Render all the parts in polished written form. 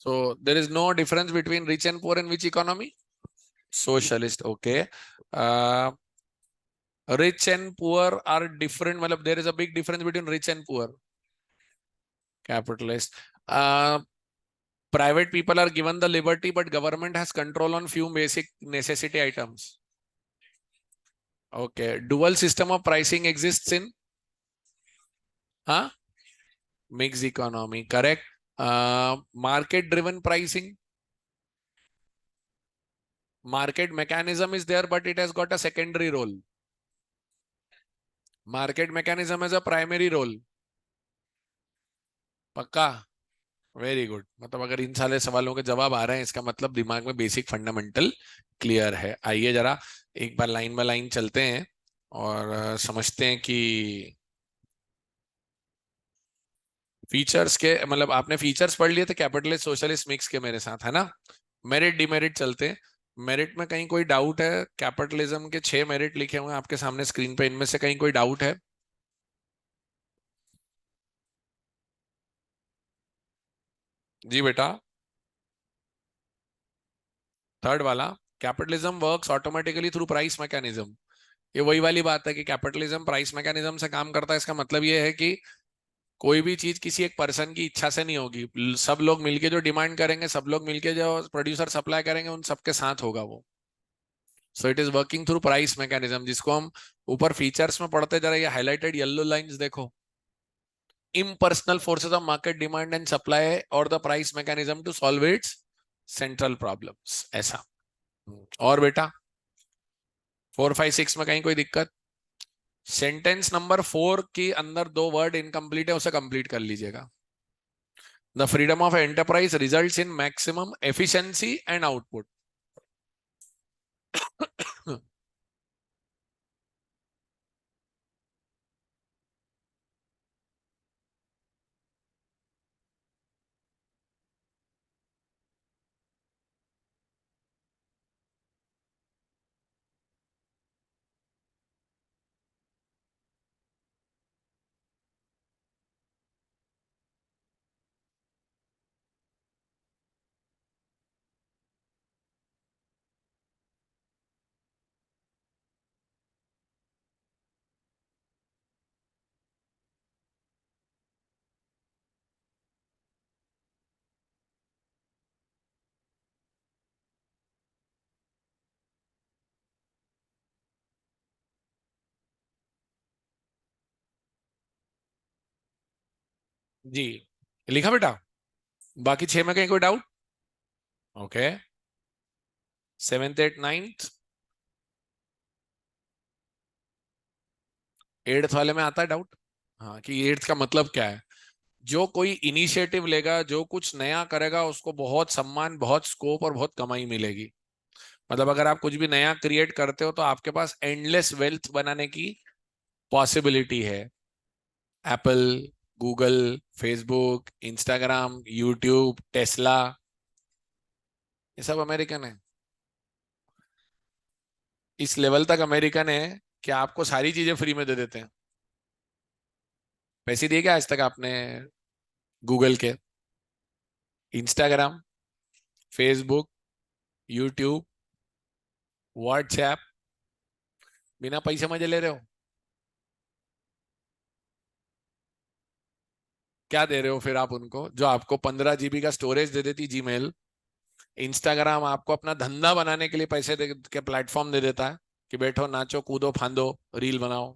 So there is no difference between rich and poor in which economy? Socialist. Okay. Uh, Rich and poor are different. Matlab, there is a big difference between rich and poor. Capitalist. Private people are given the liberty, but government has control on few basic necessity items. Okay. Dual system of pricing exists in mixed economy. Correct. Market driven pricing. Market mechanism is there, but it has got a secondary role. Market mechanism has a primary role. पक्का? Very good. मतलब अगर इन सारे सवालों के जवाब आ रहे हैं, इसका मतलब दिमाग में बेसिक फंडामेंटल क्लियर है. आइए जरा एक बार लाइन बाय लाइन चलते हैं और समझते हैं कि फीचर्स के, मतलब आपने फीचर्स पढ़ लिए थे कैपिटलिस्ट सोशलिस्ट मिक्स के मेरे साथ, है ना? मेरिट डिमेरिट चलते हैं. मेरिट में कहीं कोई डाउट है? कैपिटलिज्म के 6 मेरिट लिखे हुए हैं आपके सामने स्क्रीन पे, इनमें से कहीं कोई डाउट है? जी बेटा. थर्ड वाला, capitalism works automatically through price mechanism. ये वही वाली बात है कि कैपिटलिज्म प्राइस मैकेनिज्म से काम करता है. इसका मतलब ये है कि कोई भी चीज किसी एक पर्सन की इच्छा से नहीं होगी. सब लोग मिलके जो डिमांड करेंगे, सब लोग मिलके जो प्रोड्यूसर सप्लाई करेंगे, उन सबके साथ होगा वो. So it is working through price mechanism, जिसको हम ऊपर फीचर्स में पढ़ते जा रहे हैं. हाईलाइटेड येलो लाइंस देखो. impersonal forces of market demand and supply or the price mechanism to solve its central problems. ऐसा. और बेटा 4, 5, 6 में कहीं कोई दिक्कत? सेंटेंस नंबर 4 के अंदर 2 वर्ड इनकम्प्लीट है, उसे कंप्लीट कर लीजिएगा. The freedom of enterprise results in maximum efficiency and output. जी लिखा बेटा? बाकी 6 में कहीं कोई doubt? Okay. 7th 8th 9th 8th वाले में आता है डाउट? हाँ, कि 8th का मतलब क्या है. जो कोई इनिशिएटिव लेगा, जो कुछ नया करेगा, उसको बहुत सम्मान, बहुत स्कोप और बहुत कमाई मिलेगी. मतलब अगर आप कुछ भी नया क्रिएट करते हो तो आपके पास एंडलेस वेल्थ बनाने की पॉसिबिलिटी है. Apple, Google, Facebook, Instagram, YouTube, Tesla, ये सब अमेरिकन है. इस लेवल तक अमेरिकन है कि आपको सारी चीजें फ्री में दे देते हैं. पैसे दिए क्या आज तक आपने गूगल के, इंस्टाग्राम, फेसबुक, यूट्यूब, व्हाट्सएप, बिना पैसे मजे ले रहे हो? क्या दे रहे हो फिर आप उनको, जो आपको 15 GB का स्टोरेज दे देती जीमेल? इंस्टाग्राम आपको अपना धंधा बनाने के लिए पैसे दे के प्लेटफॉर्म दे देता है कि बैठो, नाचो, कूदो, फांदो, रील बनाओ.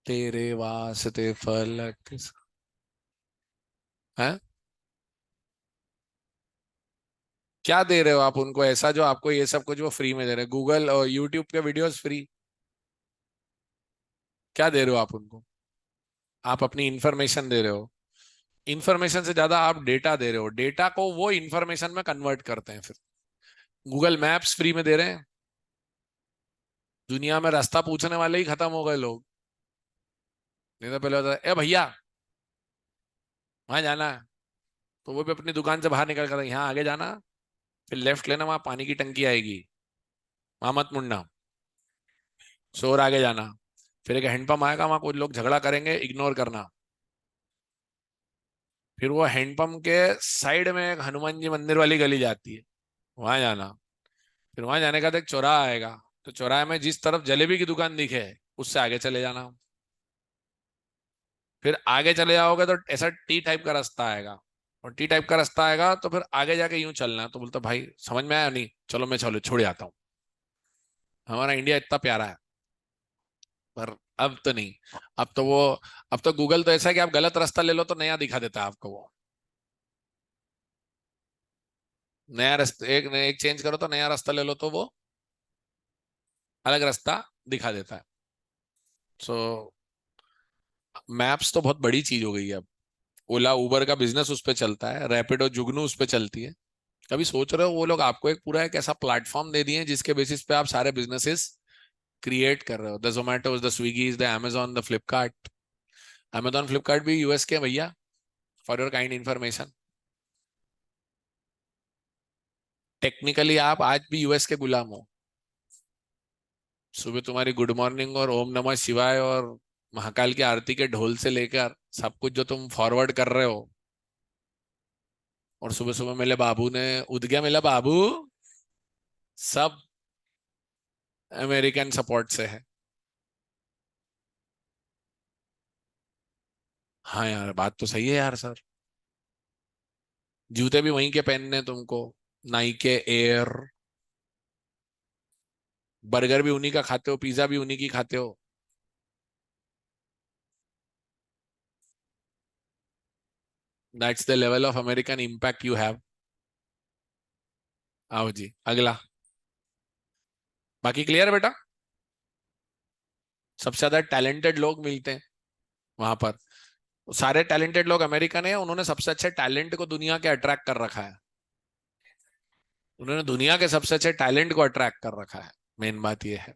तेरे वास्ते फलक है. क्या दे रहे हो आप उनको ऐसा जो आपको ये सब कुछ वो फ्री में दे रहे हैं? गूगल और यूट्यूब के वीडियोस फ्री. क्या दे रहे हो आप उनको? आप अपनी इंफॉर्मेशन दे रहे हो. इंफॉर्मेशन से ज्यादा आप डेटा दे रहे हो. डेटा को वो इंफॉर्मेशन में कन्वर्ट करते हैं फिर. गूगल मैप्स फ्री में दे रहे हैं. दुनिया में रास्ता पूछने वाले ही खत्म हो गए लोग. नहीं तो पहले होता था, ए भैया वहां जाना है, तो वो भी अपनी दुकान से बाहर निकल कर यहाँ आगे जाना, फिर लेफ्ट लेना, वहां पानी की टंकी आएगी, वहां मत मुड़ना, शोर आगे जाना, फिर एक हैंडपंप आएगा, वहां कुछ लोग झगड़ा करेंगे, इग्नोर करना. फिर वो हैंडपंप के साइड में एक हनुमान जी मंदिर वाली गली जाती है, वहां जाना। फिर वहां जाने का तो एक चौराहा आएगा, तो चौराहे में जिस तरफ जलेबी की दुकान दिखे उससे आगे चले जाना। फिर आगे चले जाओगे तो ऐसा टी टाइप का रास्ता आएगा, और टी टाइप का रास्ता आएगा तो फिर आगे जाके यूं चलना है। तो बोलता भाई समझ में आया नहीं, चलो मैं चलो छोड़ जाता हूँ। हमारा इंडिया इतना प्यारा है। पर अब तो नहीं। अब तो वो, अब तो गूगल तो ऐसा है कि आप गलत रास्ता ले लो तो नया दिखा देता है आपको वो। नया रास्ता एक चेंज करो तो नया रास्ता ले लो तो वो अलग रास्ता दिखा देता है। सो मैप्स तो बहुत बड़ी चीज हो गई है अब। ओला उबर का बिजनेस उस पर चलता है, रैपिडो जुगनू उस पर चलती है। कभी सोच रहे हो वो लोग आपको एक पूरा एक ऐसा प्लेटफॉर्म दे दिए हैं जिसके बेसिस पे आप सारे बिजनेसेस क्रिएट कर रहे हो, the Zomatos, the Swiggys, the amazon, the Flipkart. amazon Flipkart भी यूएस के हैं भैया, for your kind information. Technically आप आज भी यूएस के गुलाम हो। सुबह तुम्हारी गुड मॉर्निंग और ओम नमः शिवाय और महाकाल की आरती के ढोल से लेकर सब कुछ जो तुम फॉरवर्ड कर रहे हो, और सुबह सुबह मेरे बाबू ने उठ गया मेरा बाबू, सब अमेरिकन सपोर्ट से है। हाँ यार, बात तो सही है यार सर। जूते भी वहीं के पहनने तुमको, नाइके एयर। बर्गर भी उन्हीं का खाते हो, पिज्जा भी उन्हीं की खाते हो। That's the level of American impact you have. आओ जी अगला। बाकी क्लियर है बेटा। सबसे ज्यादा टैलेंटेड लोग मिलते हैं वहां पर। सारे टैलेंटेड लोग अमेरिकन है, उन्होंने सबसे अच्छे टैलेंट को दुनिया के अट्रैक्ट कर रखा है। उन्होंने दुनिया के सबसे अच्छे टैलेंट को अट्रैक्ट कर रखा है। मेन बात यह है।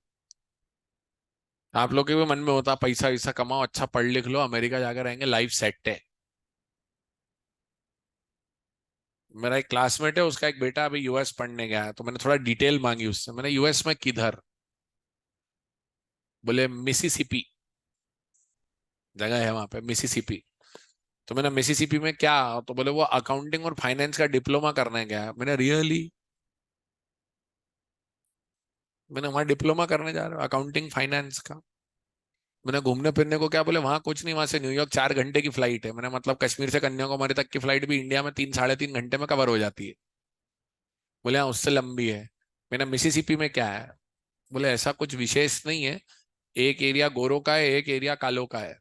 आप लोग के भी मन में होता पैसा वैसा कमाओ, अच्छा पढ़ लिख लो, अमेरिका जाकर रहेंगे, लाइफ सेट है। मेरा एक क्लासमेट है, उसका एक बेटा अभी यूएस पढ़ने गया है, तो मैंने थोड़ा डिटेल मांगी उससे। मैंने यूएस में किधर? बोले मिसिसिपी जगह है वहां पे, मिसिसिपी। तो मैंने मिसिसिपी में क्या? तो बोले वो अकाउंटिंग और फाइनेंस का डिप्लोमा करने गया है। मैंने रियली? मैंने वहां डिप्लोमा करने जा रहा हूँ अकाउंटिंग फाइनेंस का? मैंने घूमने फिरने को क्या? बोले वहां कुछ नहीं, वहां से न्यूयॉर्क 4 घंटे की फ्लाइट है। मैंने मतलब कश्मीर से कन्याकुमारी तक की फ्लाइट भी इंडिया में 3 साढ़े 3 घंटे में कवर हो जाती है। बोले हाँ उससे लंबी है। मैंने मिसिसिपी में क्या है? बोले ऐसा कुछ विशेष नहीं है, एक एरिया गोरों का है, एक एरिया कालों का है।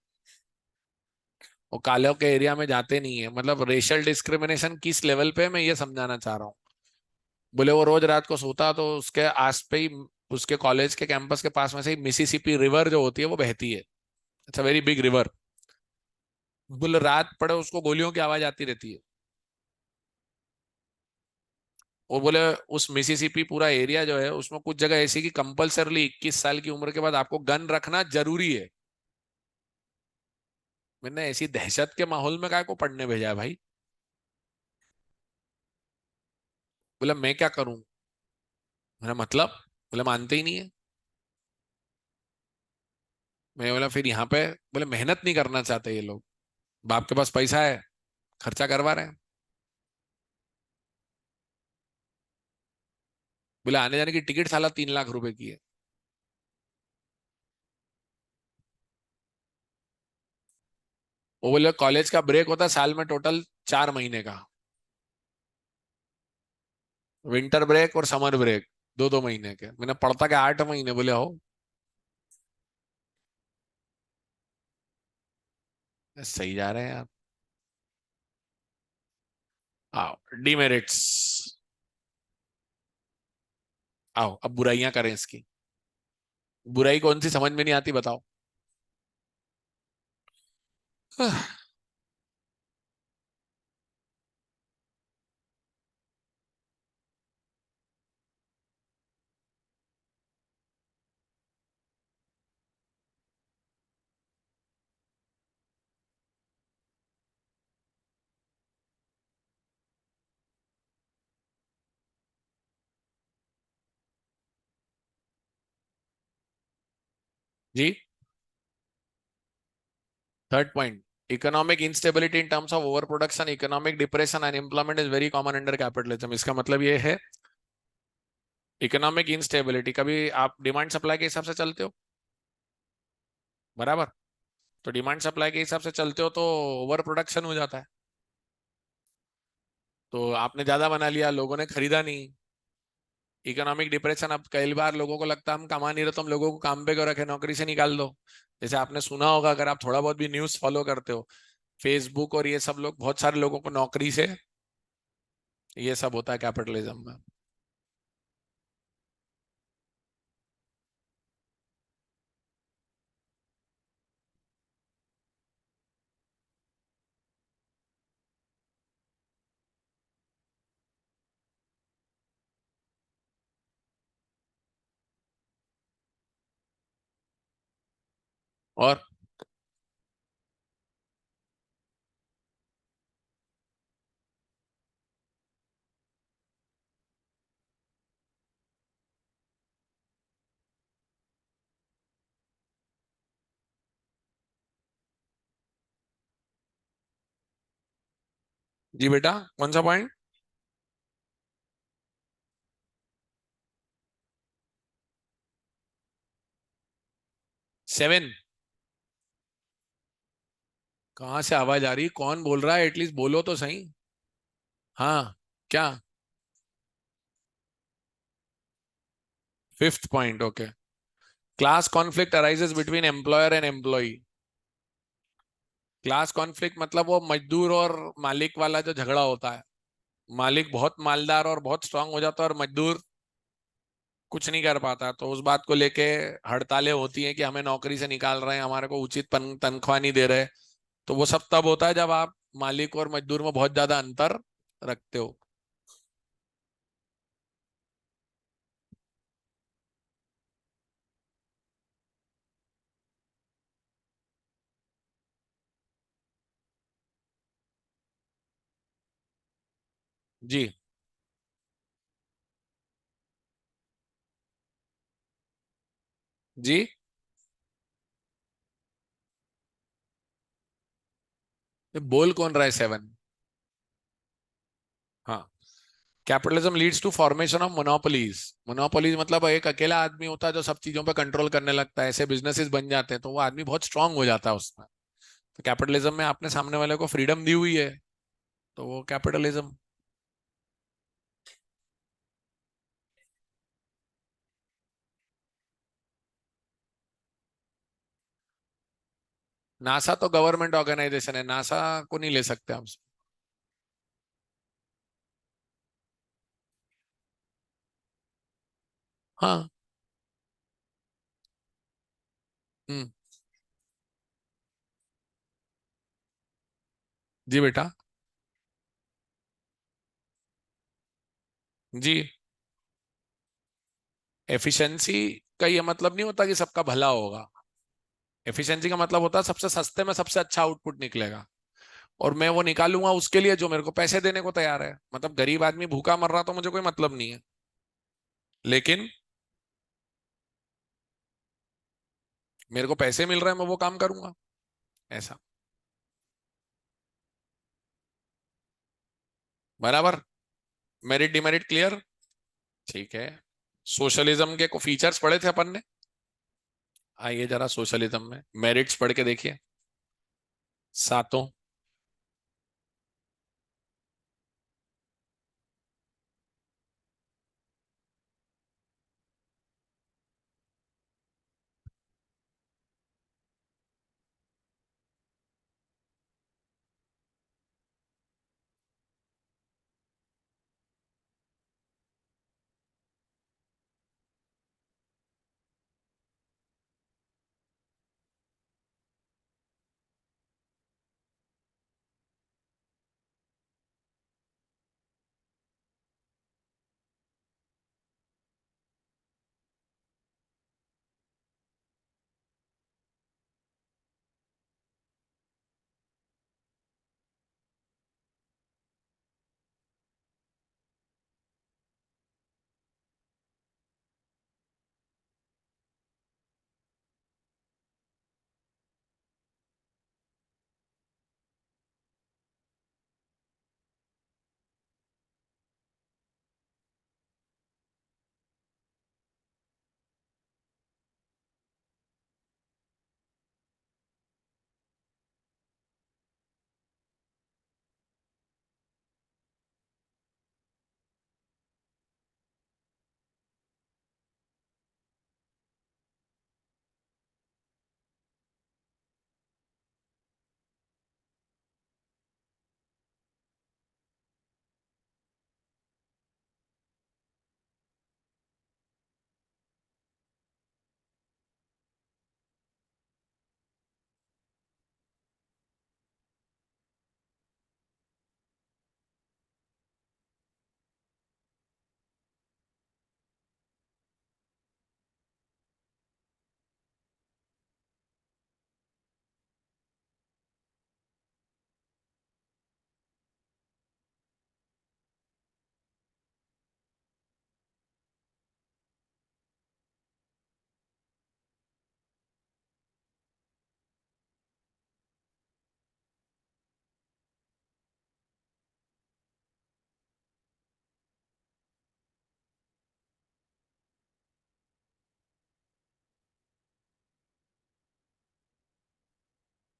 वो कालों के एरिया में जाते नहीं है, मतलब रेशियल डिस्क्रिमिनेशन किस लेवल पे है, मैं ये समझाना चाह रहा हूँ। बोले वो रोज रात को सोता तो उसके आस पे ही, उसके कॉलेज के कैंपस के पास में से ही मिसिसिपी रिवर जो होती है वो बहती है। It's a very big river. बोले रात पड़े उसको गोलियों की आवाज आती रहती है। और बोले उस मिसिसिपी पूरा एरिया जो है उसमें कुछ जगह ऐसी कि कंपलसरली 21 साल की उम्र के बाद आपको गन रखना जरूरी है। मैंने ऐसी दहशत के माहौल में काय को पढ़ने भेजा है भाई? बोला मैं क्या करूं? मेरा मतलब? बोले मानते ही नहीं है। मैं बोला फिर यहाँ पे? बोले मेहनत नहीं करना चाहते ये लोग, बाप के पास पैसा है, खर्चा करवा रहे हैं। बोले आने जाने की टिकट साला 3 लाख रुपए की है। वो बोले कॉलेज का ब्रेक होता है साल में टोटल 4 महीने का, विंटर ब्रेक और समर ब्रेक, 2 2 महीने के। मैंने पढ़ता के 8 महीने। बोले हो सही जा रहे हैं आप। आओ डिमेरिट्स। आओ अब बुराइयां करें इसकी। बुराई कौन सी समझ में नहीं आती बताओ? जी, third point. Economic instability in terms of over production, economic depression, unemployment is very common under capitalism. इसका मतलब ये है इकोनॉमिक इंस्टेबिलिटी, कभी आप डिमांड सप्लाई के हिसाब से चलते हो, बराबर, तो डिमांड सप्लाई के हिसाब से चलते हो तो ओवर प्रोडक्शन हो जाता है, तो आपने ज्यादा बना लिया, लोगों ने खरीदा नहीं, इकोनॉमिक डिप्रेशन। अब कई बार लोगों को लगता है हम कमा नहीं रहे तो हम लोगों को काम पे क्यों रखे, नौकरी से निकाल दो। जैसे आपने सुना होगा, अगर आप थोड़ा बहुत भी न्यूज फॉलो करते हो, फेसबुक और ये सब लोग, बहुत सारे लोगों को नौकरी से, ये सब होता है कैपिटलिज्म में। और जी बेटा, कौन सा पॉइंट? 7? कहाँ से आवाज आ रही, कौन बोल रहा है, एटलीस्ट बोलो तो सही। हाँ, क्या? 5th point, okay. Class conflict arises between employer and employee. Class conflict मतलब वो मजदूर और मालिक वाला जो झगड़ा होता है, मालिक बहुत मालदार और बहुत स्ट्रांग हो जाता है और मजदूर कुछ नहीं कर पाता, तो उस बात को लेके हड़तालें होती हैं कि हमें नौकरी से निकाल रहे हैं, हमारे को उचित तनख्वाह नहीं दे रहे। तो वो सब तब होता है जब आप मालिक और मजदूर में बहुत ज्यादा अंतर रखते हो। जी। जी। ये बोल कौन रहा है 7? हाँ। Capitalism leads to formation of monopolies. Monopolies मतलब एक अकेला आदमी होता है जो सब चीजों पे कंट्रोल करने लगता है, ऐसे बिजनेसेस बन जाते हैं, तो वो आदमी बहुत स्ट्रांग हो जाता है उसमें। तो कैपिटलिज्म में आपने सामने वाले को फ्रीडम दी हुई है, तो वो कैपिटलिज्म। नासा तो गवर्नमेंट ऑर्गेनाइजेशन है, नासा को नहीं ले सकते हम। हाँ। हम्म। जी बेटा। जी। एफिशिएंसी का ये मतलब नहीं होता कि सबका भला होगा। एफिशिएंसी का मतलब होता है सबसे सस्ते में सबसे अच्छा आउटपुट निकलेगा, और मैं वो निकालूंगा उसके लिए जो मेरे को पैसे देने को तैयार है। मतलब गरीब आदमी भूखा मर रहा तो मुझे कोई मतलब नहीं है, लेकिन मेरे को पैसे मिल रहे हैं, मैं वो काम करूंगा, ऐसा। बराबर। Merit demerit clear. ठीक है। सोशलिज्म के फीचर्स पढ़े थे अपन ने, आइए जरा सोशलिज्म में मेरिट्स पढ़ के देखिए, सातों।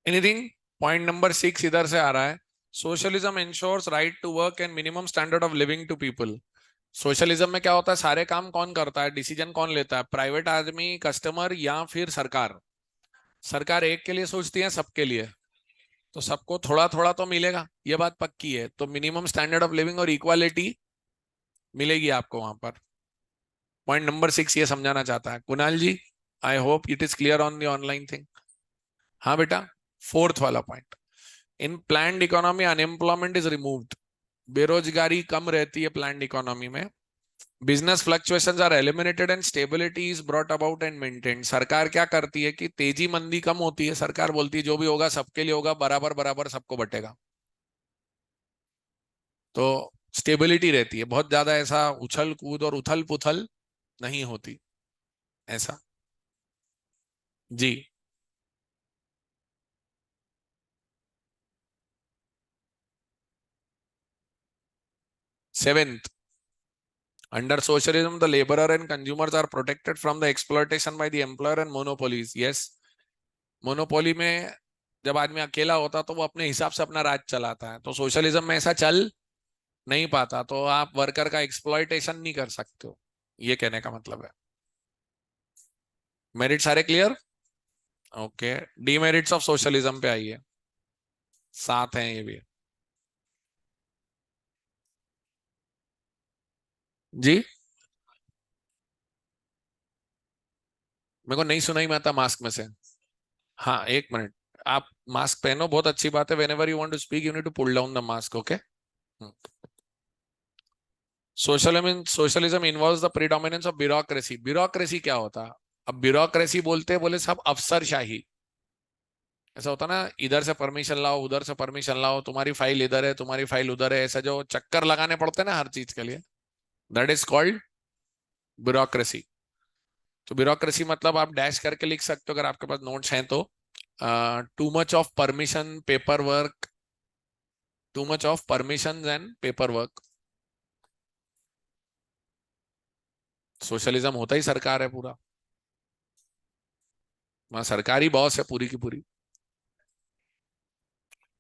एनीथिंग? पॉइंट नंबर 6 इधर से आ रहा है। Socialism ensures right to work and minimum standard of living to people. Socialism में क्या होता है? सारे काम कौन करता है? डिसीजन कौन लेता है? प्राइवेट आदमी, कस्टमर, या फिर सरकार? सरकार एक के लिए सोचती है, सबके लिए। तो सबको थोड़ा थोड़ा तो मिलेगा, ये बात पक्की है। तो मिनिमम स्टैंडर्ड ऑफ लिविंग और इक्वालिटी मिलेगी आपको वहां पर। पॉइंट नंबर 6 ये समझाना चाहता है Kunal ji. I hope it is clear on the online thing. हाँ बेटा। फोर्थ वाला point, in planned economy unemployment is removed. बेरोजगारी कम रहती है प्लान्ड इकोनॉमी में। Business fluctuations are eliminated and stability is brought about and maintained. सरकार क्या करती है कि तेजी मंदी कम होती है। सरकार बोलती है जो भी होगा सबके लिए होगा, बराबर बराबर सबको बटेगा। तो स्टेबिलिटी रहती है, बहुत ज्यादा ऐसा उछल कूद और उथल पुथल नहीं होती ऐसा। जी। Seventh, under socialism, the laborer and consumers are protected from the exploitation by the employer and monopolies. Yes, monopoly में जब आदमी अकेला होता तो वो अपने हिसाब से अपना राज चलाता है। तो सोशलिज्म में ऐसा चल नहीं पाता, तो आप वर्कर का एक्सप्लॉयटेशन नहीं कर सकते हो, ये कहने का मतलब है। मेरिट सारे clear? Okay. Demerits of socialism पे आइए, सात हैं ये भी। जी। मेरे को नहीं सुनाई मैं था मास्क में से। हाँ, एक मिनट। आप मास्क पहनो, बहुत अच्छी बात है। Whenever you want to speak you need to pull down the mask, okay. Socialism involves the predominance of bureaucracy. Bureaucracy क्या होता है? अब ब्यूरोक्रेसी बोलते बोले सब अफसरशाही। ऐसा होता ना, इधर से परमिशन लाओ, उधर से परमिशन लाओ, तुम्हारी फाइल इधर है, तुम्हारी फाइल उधर है, ऐसा जो चक्कर लगाने पड़ते हैं ना हर चीज के लिए, दैट इज कॉल्ड ब्यूरोक्रेसी। तो ब्यूरोक्रेसी मतलब आप डैश करके लिख सकते हो अगर आपके पास नोट्स हैं तो। Too much of permission, paper work, too much of permission and paper work. Socialism होता ही सरकार है पूरा, वहां सरकारी बॉस है पूरी की पूरी।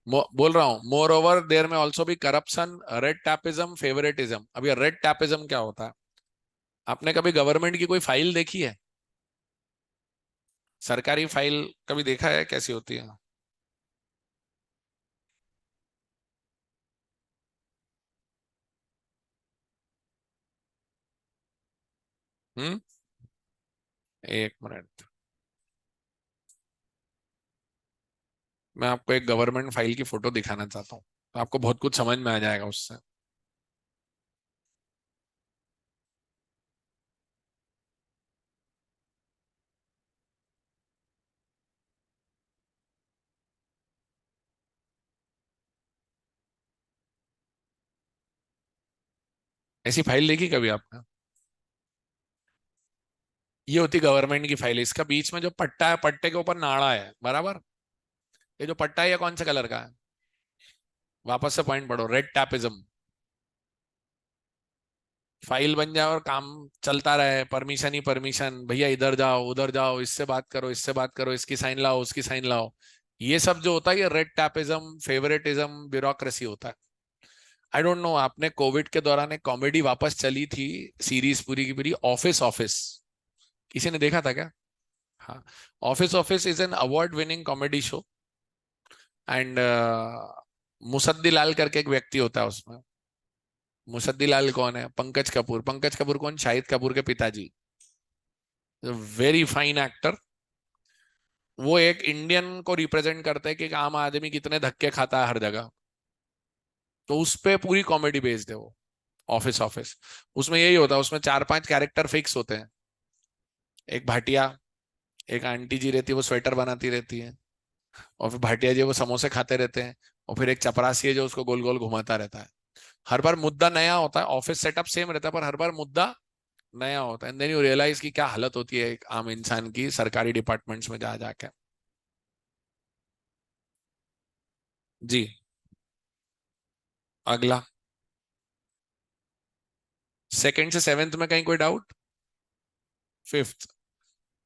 बोल रहा हूं, मोर ओवर देयर में ऑल्सो भी करप्शन, रेड टैपिज्म, फेवरेटिज्म। अब ये रेड टैपिज्म क्या होता है? आपने कभी गवर्नमेंट की कोई फाइल देखी है? सरकारी फाइल कभी देखा है कैसी होती है? हम्म। एक मिनट, मैं आपको एक गवर्नमेंट फाइल की फोटो दिखाना चाहता हूँ, तो आपको बहुत कुछ समझ में आ जाएगा उससे। ऐसी फाइल देखी कभी आपने? ये होती गवर्नमेंट की फाइल। इसका बीच में जो पट्टा है, पट्टे के ऊपर नाड़ा है, बराबर। ये जो पट्टा है ये कौन से कलर का है? वापस से पॉइंट पढ़ो, रेड टैपिज्म। फाइल बन जाए और काम चलता रहे, परमिशन ही परमिशन, भैया इधर जाओ उधर जाओ, इससे बात करो इससे बात करो, इसकी साइन लाओ उसकी साइन लाओ। ये सब जो होता है ये रेड टैपिज्म, फेवरेटिज्म, ब्यूरोक्रेसी होता है। आई डोंट नो, आपने कोविड के दौरान एक कॉमेडी वापस चली थी, सीरीज पूरी की पूरी, ऑफिस ऑफिस, किसी ने देखा था क्या? हाँ। Office Office is an award winning comedy show. And Musaddi Lal करके एक व्यक्ति होता है उसमें। मुसद्दी लाल कौन है? पंकज कपूर। पंकज कपूर कौन? शाहिद कपूर के पिताजी। Very fine actor. वो एक इंडियन को रिप्रेजेंट करते हैं कि एक आम आदमी कितने धक्के खाता है हर जगह। तो उस पे पूरी कॉमेडी बेस्ड है वो, ऑफिस ऑफिस। उसमें यही होता है, उसमें चार पांच कैरेक्टर फिक्स होते हैं। एक भाटिया, एक आंटी जी रहती है वो स्वेटर बनाती रहती है, और फिर भाटिया जी वो समोसे खाते रहते हैं, और फिर एक चपरासी है जो उसको गोल गोल घुमाता रहता है। हर बार मुद्दा नया होता है, ऑफिस सेटअप सेम रहता है पर हर बार मुद्दा नया होता है। एंड देन यू रियलाइज की क्या हालत होती है एक आम इंसान की सरकारी डिपार्टमेंट्स में जा जाके। जी। अगला, सेकंड से सेवेंथ में कहीं कोई डाउट? फिफ्थ,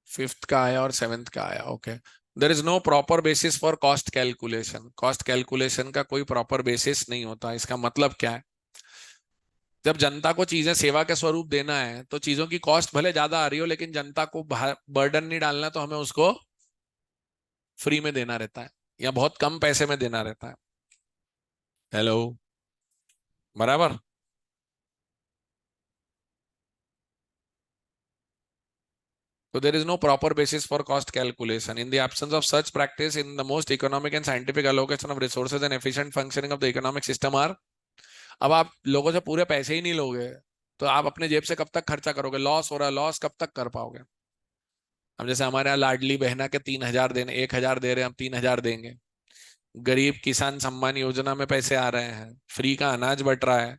फिफ्थ का आया और सेवेंथ का आया, okay. There is no proper basis for cost calculation. Cost calculation का कोई प्रॉपर बेसिस नहीं होता। इसका मतलब क्या है? जब जनता को चीजें सेवा के स्वरूप देना है तो चीजों की कॉस्ट भले ज्यादा आ रही हो, लेकिन जनता को बर्डन नहीं डालना, तो हमें उसको फ्री में देना रहता है या बहुत कम पैसे में देना रहता है। हेलो। बराबर। So there is no proper basis for cost calculation. In the absence of such practice, in the most economic and scientific allocation of resources and efficient functioning of the economic system are। अब आप लोगों से पूरे पैसे ही नहीं लोगे तो आप अपने जेब से कब तक खर्चा करोगे? लॉस हो रहा है, लॉस कब तक कर पाओगे? अब जैसे हमारे यहाँ लाडली बहना के 3,000 देने, 1,000 दे रहे हैं, हम 3,000 देंगे। गरीब किसान सम्मान योजना में पैसे आ रहे हैं, फ्री का अनाज बट रहा है।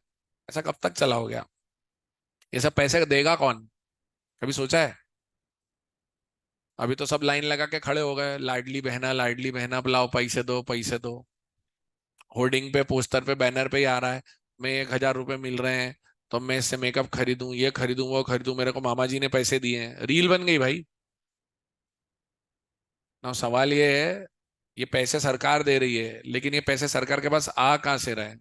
ऐसा कब तक चला हो गया? ये सब पैसे देगा कौन? कभी सोचा है? अभी तो सब लाइन लगा के खड़े हो गए, लाडली बहना बुलाओ, पैसे दो पैसे दो। होर्डिंग पे, पोस्टर पे, बैनर पे ही आ रहा है, मैं 1,000 रुपए मिल रहे हैं तो मैं इससे मेकअप खरीदूं, ये खरीदूं, वो खरीदूं, मेरे को मामा जी ने पैसे दिए हैं। रील बन गई भाई। ना सवाल ये है, ये पैसे सरकार दे रही है, लेकिन ये पैसे सरकार के पास आ कहां से रहे?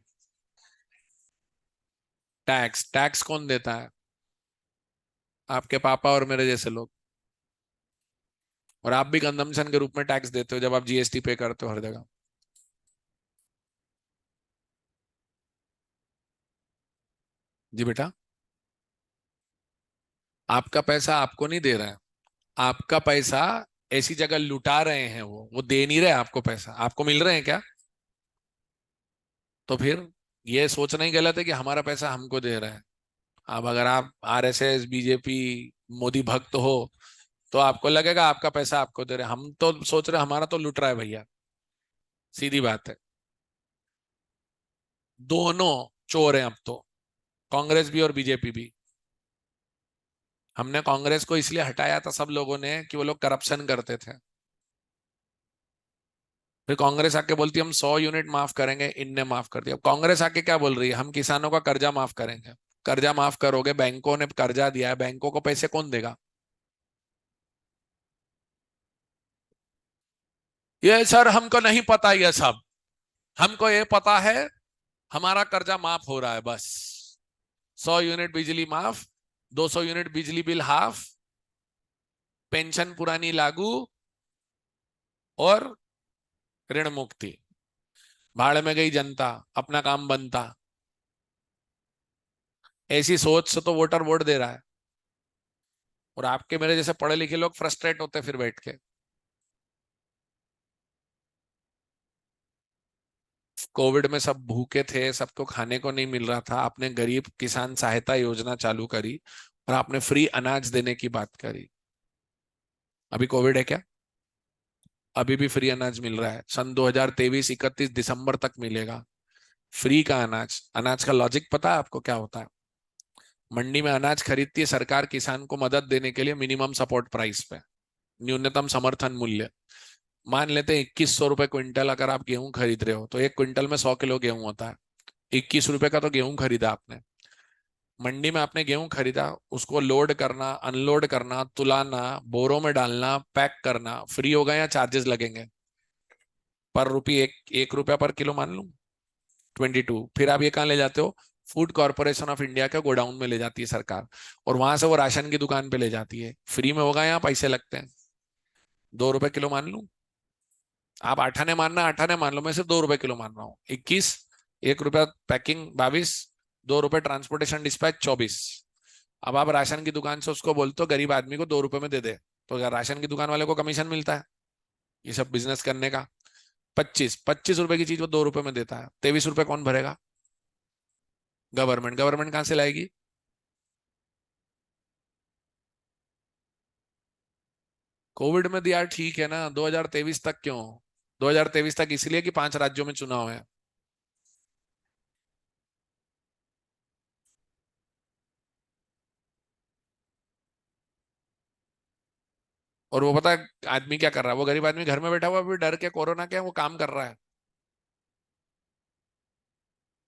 टैक्स। टैक्स कौन देता है? आपके पापा और मेरे जैसे लोग। और आप भी कंजम्पशन के रूप में टैक्स देते हो जब आप जीएसटी पे करते हो हर जगह। जी बेटा। आपका पैसा आपको नहीं दे रहा है, आपका पैसा ऐसी जगह लुटा रहे हैं, वो दे नहीं रहे आपको पैसा। आपको मिल रहे हैं क्या? तो फिर ये सोचना ही गलत है कि हमारा पैसा हमको दे रहा है। अब अगर आप आरएसएस, बीजेपी, मोदी भक्त हो तो आपको लगेगा आपका पैसा आपको दे रहे हैं। हम तो सोच रहे हैं हमारा तो लुट रहा है भैया। सीधी बात है। दोनों चोर हैं अब तो, कांग्रेस भी और बीजेपी भी। हमने कांग्रेस को इसलिए हटाया था सब लोगों ने कि वो लोग करप्शन करते थे। फिर कांग्रेस आके बोलती है हम 100 यूनिट माफ करेंगे, इनने माफ कर दिया। अब कांग्रेस आके क्या बोल रही है? हम किसानों का कर्जा माफ करेंगे। कर्जा माफ करोगे? बैंकों ने कर्जा दिया है, बैंकों को पैसे कौन देगा? ये सर हमको नहीं पता ये सब। हमको ये पता है हमारा कर्जा माफ हो रहा है बस। 100 यूनिट बिजली माफ, 200 यूनिट बिजली बिल हाफ, पेंशन पुरानी लागू, और ऋण मुक्ति। भाड़ में गई जनता, अपना काम बनता। ऐसी सोच से तो वोटर वोट दे रहा है। और आपके मेरे जैसे पढ़े लिखे लोग फ्रस्ट्रेट होते फिर बैठ के। कोविड में सब भूखे थे, सबको खाने को नहीं मिल रहा था, आपने गरीब किसान सहायता योजना चालू करी और आपने फ्री अनाज देने की बात करी। अभी कोविड है क्या? अभी भी फ्री अनाज मिल रहा है। सन 2023 31 दिसंबर तक मिलेगा फ्री का अनाज। अनाज का लॉजिक पता है आपको क्या होता है? मंडी में अनाज खरीदती है सरकार किसान को मदद देने के लिए मिनिमम सपोर्ट प्राइस पे, न्यूनतम समर्थन मूल्य। मान लेते हैं 2100 रुपए क्विंटल अगर आप गेहूं खरीद रहे हो तो एक क्विंटल में 100 किलो गेहूं होता है। 21 रुपए का तो गेहूं खरीदा आपने। मंडी में आपने गेहूं खरीदा, उसको लोड करना, अनलोड करना, तुलाना, बोरों में डालना, पैक करना फ्री होगा या चार्जेस लगेंगे? पर रुपये एक 1 रुपया पर किलो मान लूं, 22। फिर आप ये कहाँ ले जाते हो? फूड कॉर्पोरेशन ऑफ इंडिया के गोडाउन में ले जाती है सरकार, और वहां से वो राशन की दुकान पे ले जाती है। फ्री में होगा या पैसे लगते हैं? 2 रुपए किलो मान लूं। आप आठाने मानना, आठाने मान लो, मैं सिर्फ 2 रुपए किलो मान रहा हूँ। 21, 1 रुपया पैकिंग 22, 2 रुपए ट्रांसपोर्टेशन डिस्पैच 24। अब आप राशन की दुकान से उसको बोलते हो गरीब आदमी को 2 रुपए में दे दे, तो क्या राशन की दुकान वाले को कमीशन मिलता है ये सब बिजनेस करने का? 25 रुपए की चीज वो 2 रुपए में देता है, 23 रुपए कौन भरेगा? गवर्नमेंट। गवर्नमेंट कहाँ से लाएगी? कोविड में दिया ठीक है ना, 2023 तक क्यों? 2023 तक इसलिए कि 5 राज्यों में चुनाव है। और वो पता है आदमी क्या कर रहा है? वो गरीब आदमी घर में बैठा हुआ अभी डर के, कोरोना के, वो काम कर रहा है।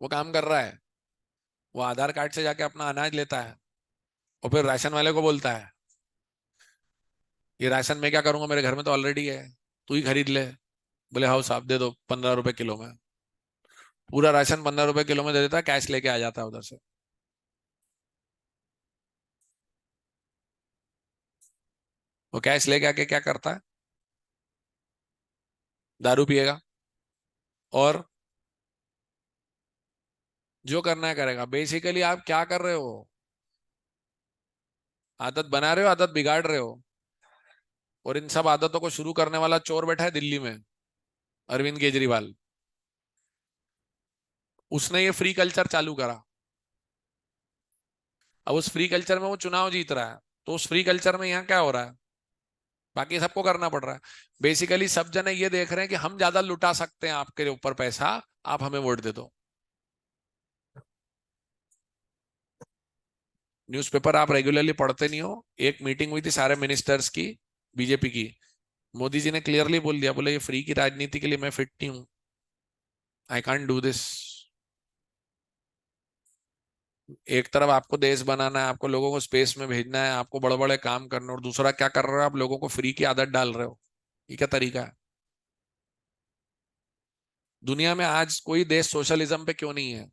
वो काम कर रहा है। वो आधार कार्ड से जाके अपना अनाज लेता है और फिर राशन वाले को बोलता है ये राशन मैं क्या करूंगा, मेरे घर में तो ऑलरेडी है। तू ही खरीद ले। बोले हाँ साहब दे दो 15 रुपए किलो में। पूरा राशन 15 रुपए किलो में दे देता है, कैश लेके आ जाता है उधर से। वो कैश लेके आके क्या करता है? दारू पिएगा। और जो करना है करेगा। बेसिकली आप क्या कर रहे हो? आदत बना रहे हो, आदत बिगाड़ रहे हो। और इन सब आदतों को शुरू करने वाला चोर बैठा है दिल्ली में, अरविंद केजरीवाल। उसने ये फ्री कल्चर चालू करा। अब उस फ्री कल्चर में वो चुनाव जीत रहा है। तो उस फ्री कल्चर में यहाँ क्या हो रहा है? बाकी सबको करना पड़ रहा है। बेसिकली सब जने ये देख रहे हैं कि हम ज्यादा लुटा सकते हैं आपके ऊपर पैसा, आप हमें वोट दे दो। न्यूज़पेपर आप रेगुलरली पढ़ते नहीं हो। एक मीटिंग हुई थी सारे मिनिस्टर्स की, बीजेपी की। मोदी जी ने क्लियरली बोल दिया, बोले ये फ्री की राजनीति के लिए मैं फिट नहीं हूं। I can't do this. एक तरफ आपको देश बनाना है, आपको लोगों को स्पेस में भेजना है, आपको बड़े बड़े काम करना, और दूसरा क्या कर रहे हो आप? लोगों को फ्री की आदत डाल रहे हो। ये क्या तरीका है? दुनिया में आज कोई देश सोशलिज्म पे क्यों नहीं है?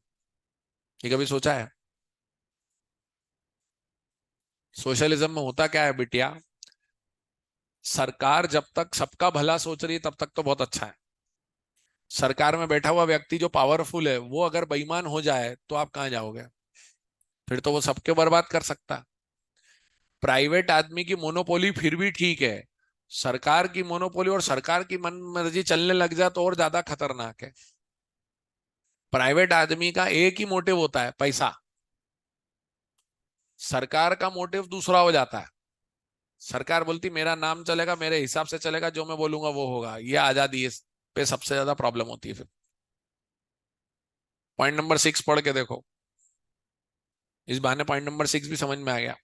ये कभी सोचा है? सोशलिज्म में होता क्या है बिटिया? सरकार जब तक सबका भला सोच रही है तब तक तो बहुत अच्छा है। सरकार में बैठा हुआ व्यक्ति जो पावरफुल है वो अगर बेईमान हो जाए तो आप कहाँ जाओगे? फिर तो वो सबके बर्बाद कर सकता है। प्राइवेट आदमी की मोनोपोली फिर भी ठीक है। सरकार की मोनोपोली और सरकार की मन मर्जी चलने लग जाए तो और ज्यादा खतरनाक है। प्राइवेट आदमी का एक ही मोटिव होता है, पैसा। सरकार का मोटिव दूसरा हो जाता है। सरकार बोलती मेरा नाम चलेगा, मेरे हिसाब से चलेगा, जो मैं बोलूंगा वो होगा। ये आजादी पे सबसे ज्यादा प्रॉब्लम होती है फिर। पॉइंट नंबर 6 पढ़ के देखो। इस बहाने पॉइंट नंबर 6 भी समझ में आ गया।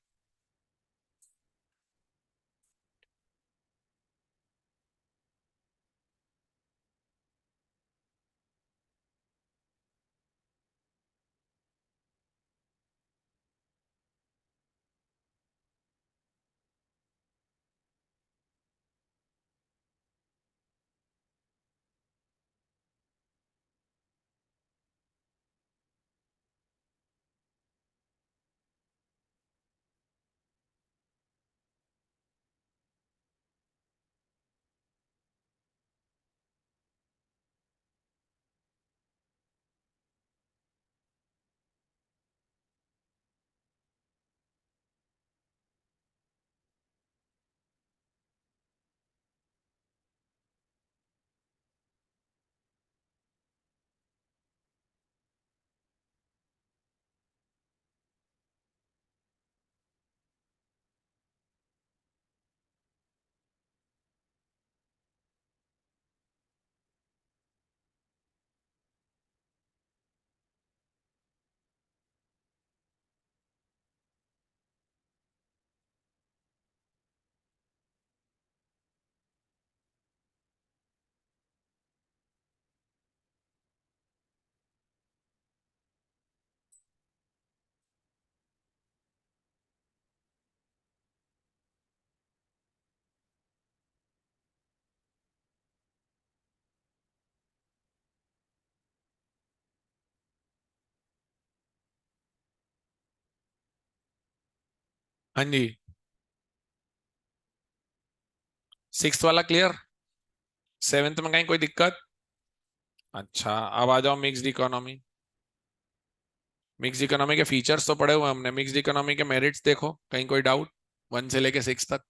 हाँ जी। 6 वाला क्लियर। 7th में कहीं कोई दिक्कत? अच्छा, अब आ जाओ मिक्स्ड इकोनॉमी। मिक्स्ड इकोनॉमी के फीचर्स तो पढ़े हुए हमने, मिक्स्ड इकोनॉमी के मेरिट्स देखो, कहीं कोई डाउट? 1 से लेके 6 तक।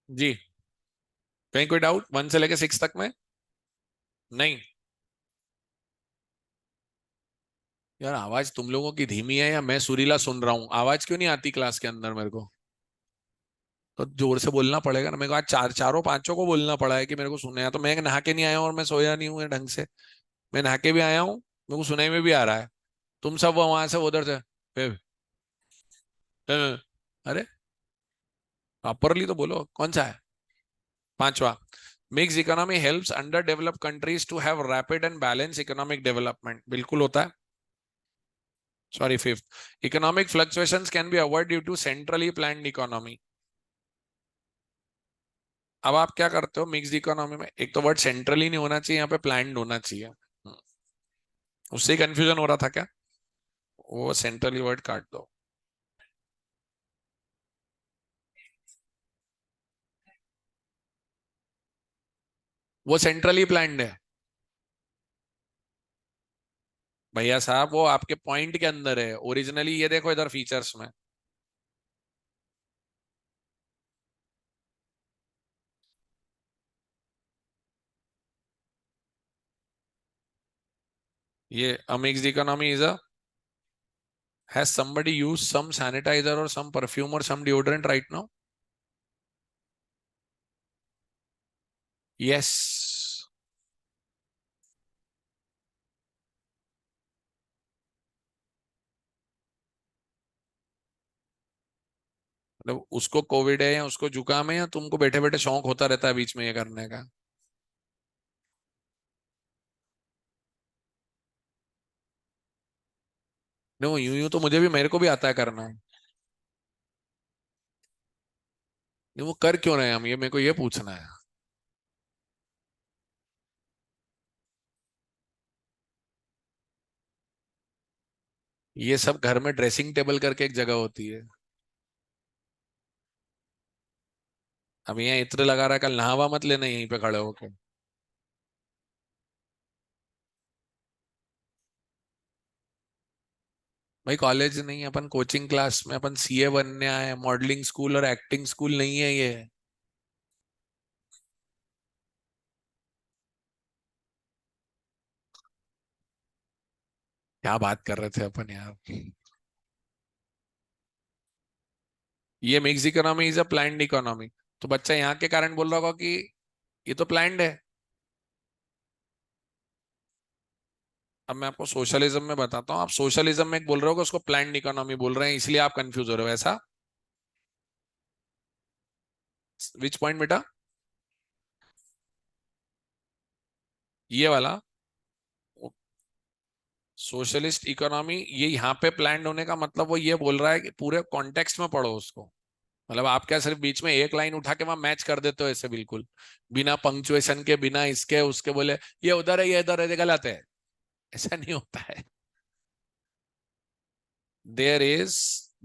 जी। कहीं कोई डाउट 1 से लेके 6 तक में? नहीं यार, आवाज तुम लोगों की धीमी है या मैं सुरीला सुन रहा हूँ? आवाज क्यों नहीं आती क्लास के अंदर मेरे को? तो जोर से बोलना पड़ेगा ना। मेरे को आज चारों पांचों को बोलना पड़ा है कि मेरे को सुने। या तो मैं नहा के नहीं आया हूं और मैं सोया नहीं हूँ ढंग से। मैं नहा के भी आया हूँ, मेरे को सुनाई में भी आ रहा है। तुम सब वो वहां से उधर से "ए, अरे प्रॉपरली तो बोलो, कौन सा है? पांचवा, mix economy helps under developed countries to have rapid and balance economic development. बिल्कुल होता है। Sorry, fifth, economic fluctuations can be avoid due to centrally planned economy. अब आप क्या करते हो मिक्स इकोनॉमी में? एक तो वर्ड सेंट्रली नहीं होना चाहिए, यहाँ पे प्लान्ड होना चाहिए। उससे कंफ्यूजन हो रहा था क्या? वो सेंट्रली वर्ड काट दो। वो सेंट्रली प्लान्ड है भैया साहब, वो आपके पॉइंट के अंदर है। ओरिजिनली ये देखो इधर फीचर्स में। ये a mixed economy is a has somebody used some sanitizer or some perfume or some deodorant right now? Yes. मतलब उसको कोविड है या उसको जुकाम है या तुमको बैठे बैठे शौक होता रहता है बीच में ये करने का? नहीं, यूं यूं तो मुझे भी, मेरे को भी आता है करना। नहीं, वो कर क्यों रहे हैं हम, ये मेरे को ये पूछना है। ये सब घर में ड्रेसिंग टेबल करके एक जगह होती है। अब यहाँ इत्र लगा रहा है, कल नहावा मत लेना यहीं पे खड़े होके। भाई कॉलेज नहीं, अपन कोचिंग क्लास में, अपन सीए बनने आए हैं। मॉडलिंग स्कूल और एक्टिंग स्कूल नहीं है ये। क्या बात कर रहे थे अपन यार? ये mix economy is a planned economy. तो बच्चा यहाँ के कारण बोल रहा होगा कि ये तो प्लान्ड है। अब मैं आपको सोशलिज्म में बताता हूँ। आप सोशलिज्म में एक बोल रहे हो कि उसको प्लान्ड इकोनॉमी बोल रहे हैं, इसलिए आप कंफ्यूज हो रहे हो ऐसा? विच पॉइंट बेटा? ये वाला सोशलिस्ट इकोनॉमी, ये यहाँ पे प्लान्ड होने का मतलब वो ये बोल रहा है कि पूरे कॉन्टेक्स्ट में पढ़ो उसको। मतलब आप क्या सिर्फ बीच में एक लाइन उठा के वहां मैच कर देते हो ऐसे बिल्कुल बिना पंक्चुएशन के, बिना इसके उसके, बोले ये उधर है ये इधर है, ये गलत है। ऐसा नहीं होता है। There is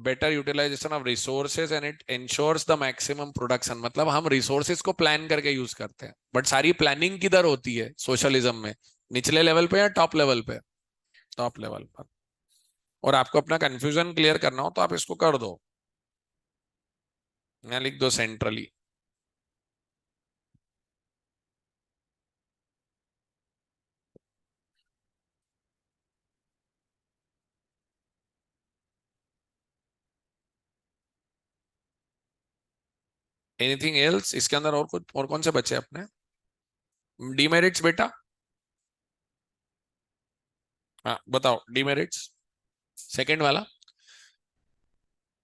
better utilization of resources and it ensures the maximum production. मतलब हम रिसोर्सेज को प्लान करके यूज करते हैं, बट सारी प्लानिंग किधर होती है सोशलिज्म में? निचले लेवल पे या टॉप लेवल पे? टॉप लेवल पर। और आपको अपना कंफ्यूजन क्लियर करना हो तो आप इसको कर दो, या लिख दो सेंट्रली। एनीथिंग एल्स इसके अंदर? और कुछ और कौन से बचे अपने डीमेरिट्स बेटा? हाँ बताओ डीमेरिट्स। सेकंड वाला,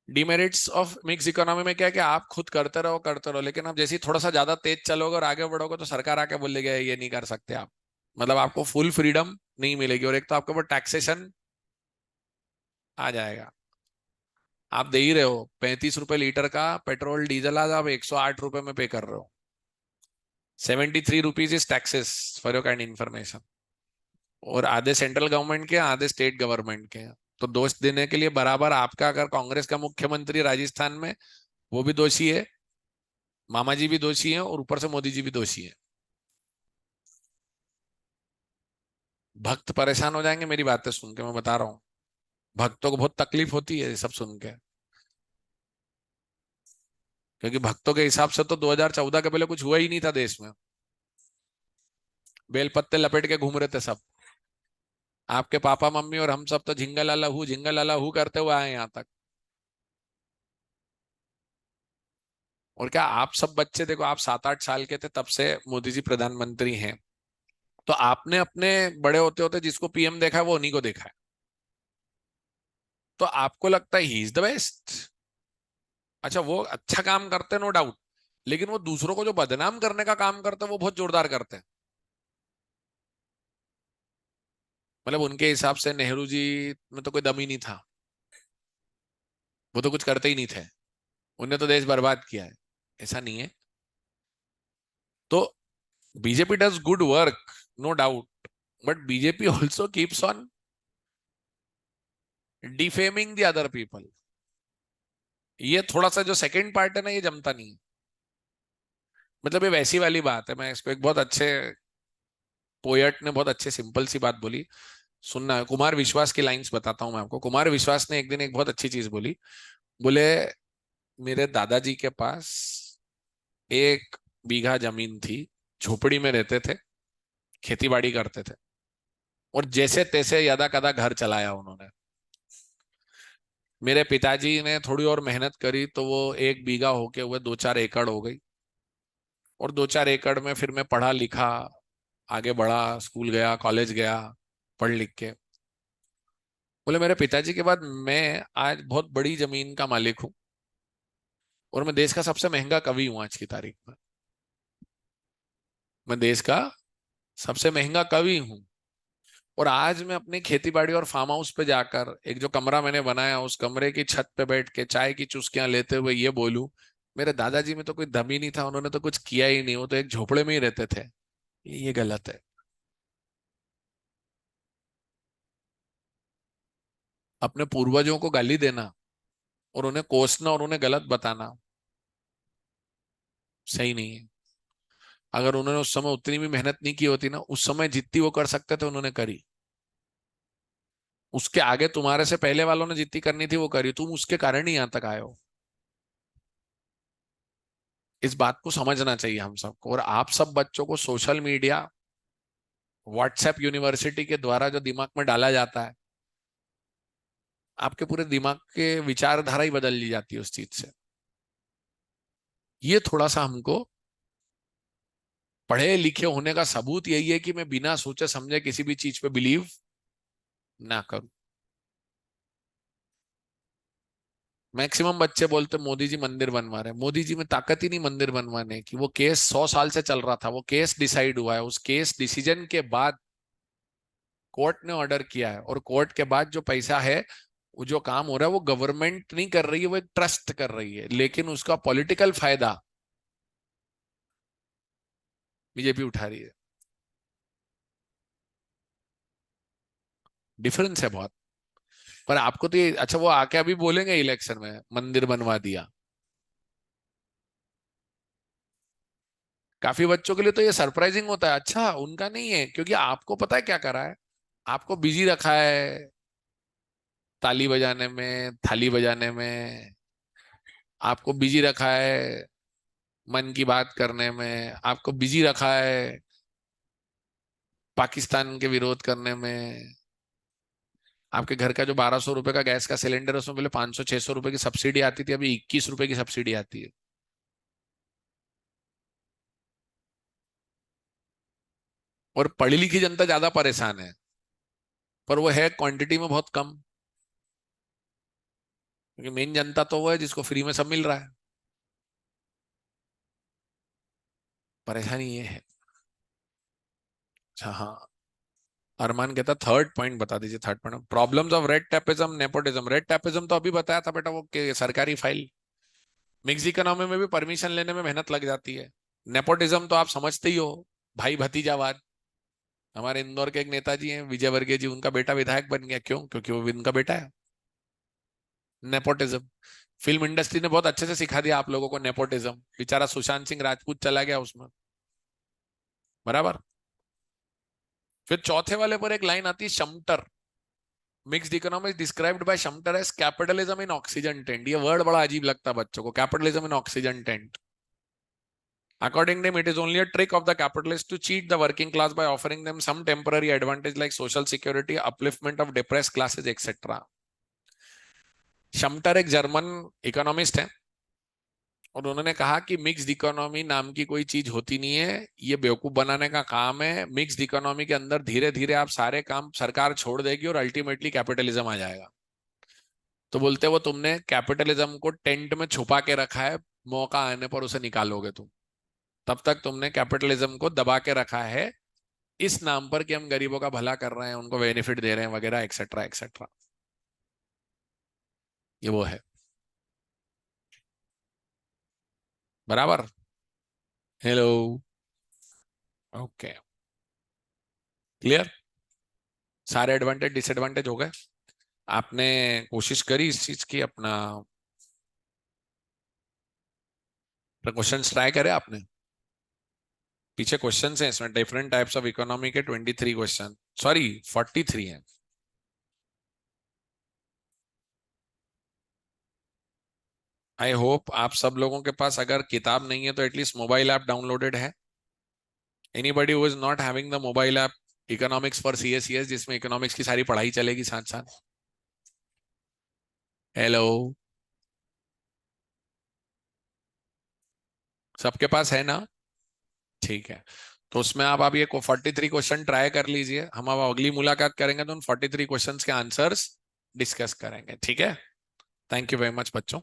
डीमेरिट्स ऑफ मिक्स इकोनॉमी में क्या है कि आप खुद करते रहो, लेकिन आप जैसे ही थोड़ा सा ज्यादा तेज चलोगे और आगे बढ़ोगे तो सरकार आके बोलेगी ये नहीं कर सकते आप। मतलब आपको फुल फ्रीडम नहीं मिलेगी। और एक तो आपके ऊपर टैक्सेशन आ जाएगा। आप दे ही रहे हो 35 रुपए लीटर का पेट्रोल डीजल, आज आप 108 रुपए में पे कर रहे हो। 73 rupees is taxes, for your kind information. और आधे सेंट्रल गवर्नमेंट के, आधे स्टेट गवर्नमेंट के। तो दोष देने के लिए बराबर आपका, अगर कांग्रेस का मुख्यमंत्री राजस्थान में, वो भी दोषी है, मामा जी भी दोषी हैं, और ऊपर से मोदी जी भी दोषी हैं। भक्त परेशान हो जाएंगे मेरी बातें सुन के, मैं बता रहा हूँ। भक्तों को बहुत तकलीफ होती है ये सब सुन के। क्योंकि भक्तों के हिसाब से तो 2014 के पहले कुछ हुआ ही नहीं था देश में। बेलपत्ते लपेट के घूम रहे थे सब, आपके पापा मम्मी और हम सब तो झिंगा लाला हू करते हुए आए यहाँ तक। और क्या आप सब बच्चे देखो, आप 7-8 साल के थे तब से मोदी जी प्रधानमंत्री हैं, तो आपने अपने बड़े होते होते जिसको पीएम देखा है वो उन्हीं को देखा है, तो आपको लगता है ही इज द बेस्ट। अच्छा वो अच्छा काम करते हैं नो डाउट, लेकिन वो दूसरों को जो बदनाम करने का काम करते हैं वो बहुत जोरदार करते हैं। मतलब उनके हिसाब से नेहरू जी में तो कोई दम ही नहीं था, वो तो कुछ करते ही नहीं थे, उन्हें तो देश बर्बाद किया है। ऐसा नहीं है। तो BJP does good work, no doubt, but BJP also keeps on defaming the other people. ये थोड़ा सा जो सेकंड पार्ट है ना, ये जमता नहीं है। मतलब ये वैसी वाली बात है, मैं इसको एक बहुत अच्छे पोएट ने बहुत अच्छे सिंपल सी बात बोली, सुनना है, कुमार विश्वास की लाइंस बताता हूं मैं आपको। कुमार विश्वास ने एक दिन एक बहुत अच्छी चीज बोली। बोले मेरे दादाजी के पास 1 बीघा जमीन थी, झोपड़ी में रहते थे, खेती बाड़ी करते थे, और जैसे तैसे यदा कदा घर चलाया उन्होंने। मेरे पिताजी ने थोड़ी और मेहनत करी तो वो 1 बीघा होके हुए 2-4 एकड़ हो गई, और 2-4 एकड़ में फिर मैं पढ़ा लिखा, आगे बढ़ा, स्कूल गया, कॉलेज गया, पढ़ लिख के। बोले मेरे पिताजी के बाद मैं आज बहुत बड़ी जमीन का मालिक हूँ, और मैं देश का सबसे महंगा कवि हूँ आज की तारीख में। मैं देश का सबसे महंगा कवि हूँ, और आज मैं अपनी खेती बाड़ी और फार्म हाउस पे जाकर एक जो कमरा मैंने बनाया उस कमरे की छत पे बैठ के चाय की चुस्कियां लेते हुए ये बोलूं, मेरे दादाजी में तो कोई दम ही नहीं था, उन्होंने तो कुछ किया ही नहीं, वो तो एक झोपड़े में ही रहते थे। ये गलत है। अपने पूर्वजों को गाली देना और उन्हें कोसना और उन्हें गलत बताना सही नहीं है। अगर उन्होंने उस समय उतनी भी मेहनत नहीं की होती ना, उस समय जितनी वो कर सकते थे उन्होंने करी, उसके आगे तुम्हारे से पहले वालों ने जितनी करनी थी वो करी, तुम उसके कारण ही यहां तक आए हो। इस बात को समझना चाहिए हम सबको। और आप सब बच्चों को सोशल मीडिया, व्हाट्सएप यूनिवर्सिटी के द्वारा जो दिमाग में डाला जाता है, आपके पूरे दिमाग के विचारधारा ही बदल ली जाती है उस चीज से। ये थोड़ा सा हमको, पढ़े लिखे होने का सबूत यही है कि मैं बिना सोचे समझे किसी भी चीज पे बिलीव ना करूं। मैक्सिमम बच्चे बोलते मोदी जी मंदिर बनवा रहे हैं, मोदी जी में ताकत ही नहीं मंदिर बनवाने की। वो केस 100 साल से चल रहा था, वो केस डिसाइड हुआ है, उस केस डिसीजन के बाद कोर्ट ने ऑर्डर किया है, और कोर्ट के बाद जो पैसा है, वो जो काम हो रहा है वो गवर्नमेंट नहीं कर रही है, वो एक ट्रस्ट कर रही है, लेकिन उसका पॉलिटिकल फायदा बीजेपी उठा रही है। डिफरेंस है बहुत। पर आपको तो ये अच्छा, वो आके अभी बोलेंगे इलेक्शन में मंदिर बनवा दिया, काफी बच्चों के लिए तो ये सरप्राइजिंग होता है। अच्छा उनका नहीं है, क्योंकि आपको पता है क्या करा है, आपको बिजी रखा है ताली बजाने में, थाली बजाने में, आपको बिजी रखा है मन की बात करने में, आपको बिजी रखा है पाकिस्तान के विरोध करने में। आपके घर का जो 1200 रुपए का गैस का सिलेंडर है, उसमें पहले 500-600 रुपए की सब्सिडी आती थी, अभी 21 रुपए की सब्सिडी आती है। और पढ़ी लिखी जनता ज्यादा परेशान है, पर वो है क्वांटिटी में बहुत कम, क्योंकि मेन जनता तो वो है जिसको फ्री में सब मिल रहा है। परेशानी ये है। अच्छा हाँ, अरमान कहता थर्ड पॉइंट बता दीजिए। Third point, problems of red tapism nepotism. Red tapism तो अभी बताया था बेटा, वो सरकारी फाइल। मिक्स इकोनॉमी में भी परमिशन लेने में मेहनत लग जाती है। नेपोटिज्म तो आप समझते ही हो, भाई भतीजावाद। हमारे इंदौर के एक नेताजी हैं विजय वर्गीय जी, उनका बेटा विधायक बन गया, क्यों? क्योंकि वो उनका बेटा है। नेपोटिज्म, फिल्म इंडस्ट्री ने बहुत अच्छे से सिखा दिया आप लोगों को नेपोटिज्म, बेचारा सुशांत सिंह राजपूत चला गया उसमें, बराबर। फिर चौथे वाले पर एक लाइन आती है Schumpeter. Mixed economy described by Schumpeter as capitalism in oxygen tent. ये वर्ड बड़ा अजीब लगता है बच्चों को, capitalism in oxygen tent. According to him, it is only a trick of the capitalists to cheat the working class by offering them some temporary advantage like social security, upliftment of depressed classes, etc. शम्टर एक German economist है और उन्होंने कहा कि mixed economy नाम की कोई चीज होती नहीं है, ये बेवकूफ बनाने का काम है। मिक्स्ड इकोनॉमी के अंदर धीरे धीरे आप सारे काम सरकार छोड़ देगी और अल्टीमेटली कैपिटलिज्म आ जाएगा। तो बोलते वो तुमने कैपिटलिज्म को टेंट में छुपा के रखा है, मौका आने पर उसे निकालोगे तुम। तब तक तुमने कैपिटलिज्म को दबा के रखा है इस नाम पर कि हम गरीबों का भला कर रहे हैं, उनको बेनिफिट दे रहे हैं वगैरह एक्सेट्रा एक्सेट्रा। ये वो है। बराबर। हेलो। ओके। क्लियर। सारे एडवांटेज डिसएडवांटेज हो गए। आपने कोशिश करी इस चीज की, अपना क्वेश्चन ट्राई करे आपने? पीछे क्वेश्चन है इसमें, डिफरेंट टाइप्स ऑफ इकोनॉमी के 23 क्वेश्चन, सॉरी 43 हैं। आई होप आप सब लोगों के पास अगर किताब नहीं है तो एटलीस्ट मोबाइल ऐप डाउनलोडेड है। Anybody who is not having the mobile app economics for CSCS, जिसमें इकोनॉमिक्स की सारी पढ़ाई चलेगी साथ साथ? हेलो। सबके पास है ना? ठीक है। तो उसमें आप ये 43 क्वेश्चन ट्राई कर लीजिए। हम अब अगली मुलाकात करेंगे तो उन 43 क्वेश्चंस के आंसर्स डिस्कस करेंगे। ठीक है। थैंक यू वेरी मच बच्चों।